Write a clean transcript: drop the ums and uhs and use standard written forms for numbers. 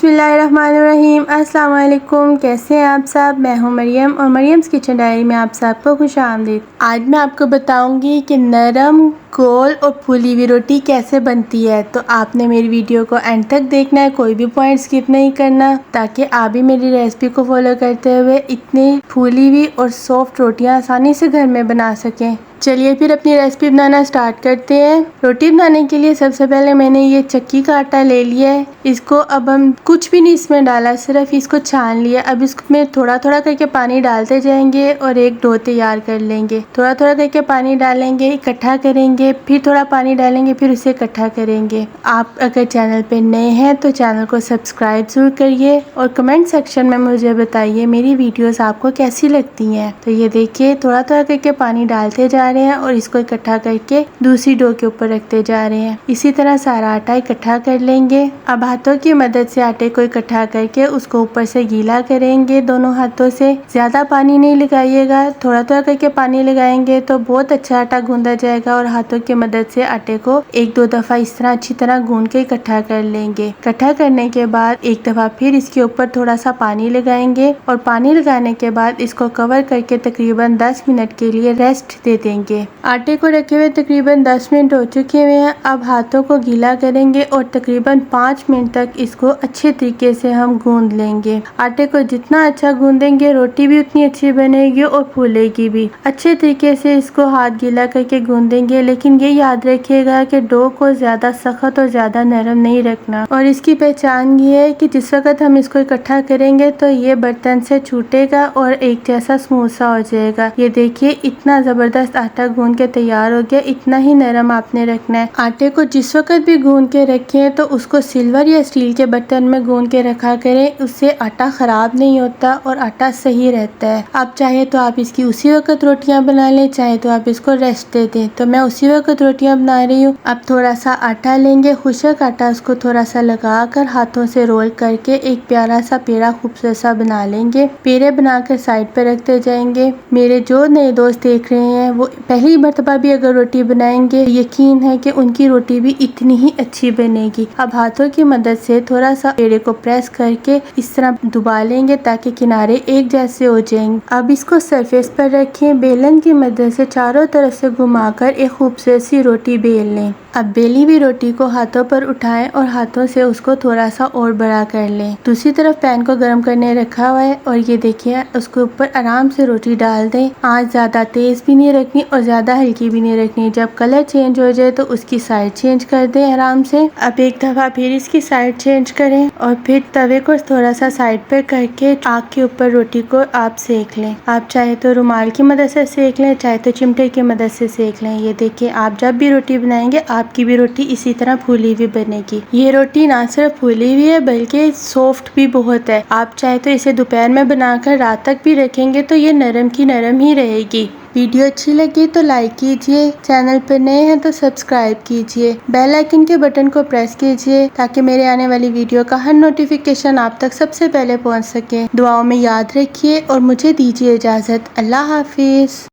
बिस्मिल्लाहिर्रहमानिर्रहीम। अस्सलाम वालेकुम। कैसे हैं आप सब? मैं हूं मरियम और मरियम्स किचन डायरी में आप सबको खुशामदीद। आज मैं आपको बताऊंगी कि नरम, गोल और फूली हुई रोटी कैसे बनती है। तो आपने मेरी वीडियो को एंड तक देखना है, कोई भी पॉइंट स्किप नहीं करना, ताकि आप भी मेरी रेसिपी को फॉलो करते हुए इतनी फूली हुई और सॉफ्ट रोटियां आसानी से घर में बना सकें। चलिए फिर अपनी रेसिपी बनाना स्टार्ट करते हैं। रोटी बनाने के लिए सबसे पहले मैंने ये चक्की का आटा ले लिया है। इसको अब हम कुछ भी नहीं इसमें डाला, सिर्फ इसको छान लिया। अब इसमें थोड़ा थोड़ा करके पानी डालते जाएंगे और एक डो तैयार कर लेंगे। थोड़ा थोड़ा करके पानी डालेंगे, इकट्ठा करेंगे, फिर थोड़ा पानी डालेंगे, फिर उसे इकट्ठा करेंगे। आप अगर चैनल पे नए हैं तो चैनल को सब्सक्राइब जरूर करिए और कमेंट सेक्शन में मुझे बताइए मेरी वीडियोस आपको कैसी लगती हैं। तो ये देखिए थोड़ा थोड़ा करके पानी डालते जा रहे हैं और इसको इकट्ठा करके दूसरी डो के ऊपर रखते जा रहे हैं। इसी तरह सारा आटा इकट्ठा कर लेंगे। अब हाथों की मदद से आटे को इकट्ठा करके उसको ऊपर से गीला करेंगे दोनों हाथों से। ज्यादा पानी नहीं लगाइएगा, थोड़ा थोड़ा करके पानी लगाएंगे तो बहुत अच्छा आटा गूंदा जाएगा और हाथों की मदद से आटे को एक दो दफा इस तरह अच्छी तरह गूंद के इकट्ठा कर लेंगे। इकट्ठा करने के बाद एक दफा फिर इसके ऊपर थोड़ा सा पानी लगाएंगे और पानी लगाने के बाद इसको कवर करके तकरीबन 10 मिनट के लिए रेस्ट दे देंगे। आटे को रखे हुए तकरीबन 10 मिनट हो चुके हुए हैं। अब हाथों को गीला करेंगे और तकरीबन 5 मिनट तक इसको अच्छे तरीके से हम गूंद लेंगे। आटे को जितना अच्छा गूंदेंगे रोटी भी उतनी अच्छी बनेगी और फूलेगी भी। अच्छे तरीके से इसको हाथ गीला करके गूंदेंगे, लेकिन ये याद रखिएगा कि डो को ज्यादा सख्त और ज्यादा नरम नहीं रखना। और इसकी पहचान ये है कि जिस वक्त हम इसको इकट्ठा करेंगे तो ये बर्तन से छूटेगा और एक जैसा स्मूथ सा हो जाएगा। ये देखिए इतना जबरदस्त आटा गूंद के तैयार हो गया। इतना ही नरम आपने रखना है। आटे को जिस वक्त भी गूंद के रखें तो उसको सिल्वर या स्टील के बर्तन में गूंद के रखा करें, उससे आटा खराब नहीं होता और आटा सही रहता है। आप चाहे तो आप इसकी उसी वक्त रोटियां बना लें, चाहे तो आप इसको रेस्ट दे दें। तो मैं उसी वक्त रोटियां बना रही हूँ। अब थोड़ा सा आटा लेंगे, खुशक आटा, उसको थोड़ा सा लगा कर हाथों से रोल करके एक प्यारा सा पेड़ा खूबसूरत सा बना लेंगे। पेड़े बनाकर साइड पे रखते जाएंगे। मेरे जो नए दोस्त देख रहे हैं वो पहली मर्तबा भी अगर रोटी बनाएंगे, यकीन है कि उनकी रोटी भी इतनी ही अच्छी बनेगी। अब हाथों की मदद से थोड़ा सा पेड़े को प्रेस करके इस तरह दबा लेंगे ताकि किनारे एक जैसे हो जाएंगे। अब इसको सरफेस पर रखें, बेलन की मदद से चारों तरफ से घुमाकर एक खूबसूरत सी रोटी बेल लें। अब बेली हुई रोटी को हाथों पर उठाएं और हाथों से उसको थोड़ा सा और बड़ा कर लें। दूसरी तरफ पैन को गर्म करने रखा हुआ है और ये देखिए उसके ऊपर आराम से रोटी डाल दें। आंच ज्यादा तेज भी नहीं रखनी और ज्यादा हल्की भी नहीं रखनी। जब कलर चेंज हो जाए तो उसकी साइड चेंज कर दें आराम से। अब एक दफा फिर इसकी साइड चेंज करें और फिर तवे को थोड़ा सा साइड पर करके आग के ऊपर रोटी को आप सेक लें। आप चाहे तो रुमाल की मदद से सेक लें, चाहे तो चिमटे की मदद से सेक लें। ये देखिए आप जब भी रोटी बनाएंगे आपकी भी रोटी इसी तरह फूली हुई बनेगी। ये रोटी ना सिर्फ फूली हुई है बल्कि सॉफ्ट भी बहुत है। आप चाहे तो इसे दोपहर में बनाकर रात तक भी रखेंगे तो ये नरम की नरम ही रहेगी। वीडियो अच्छी लगी तो लाइक कीजिए, चैनल पर नए हैं तो सब्सक्राइब कीजिए, बेल आइकन के बटन को प्रेस कीजिए ताकि मेरे आने वाली वीडियो का हर नोटिफिकेशन आप तक सबसे पहले पहुंच सके। दुआओं में याद रखिए और मुझे दीजिए इजाज़त। अल्लाह हाफिज।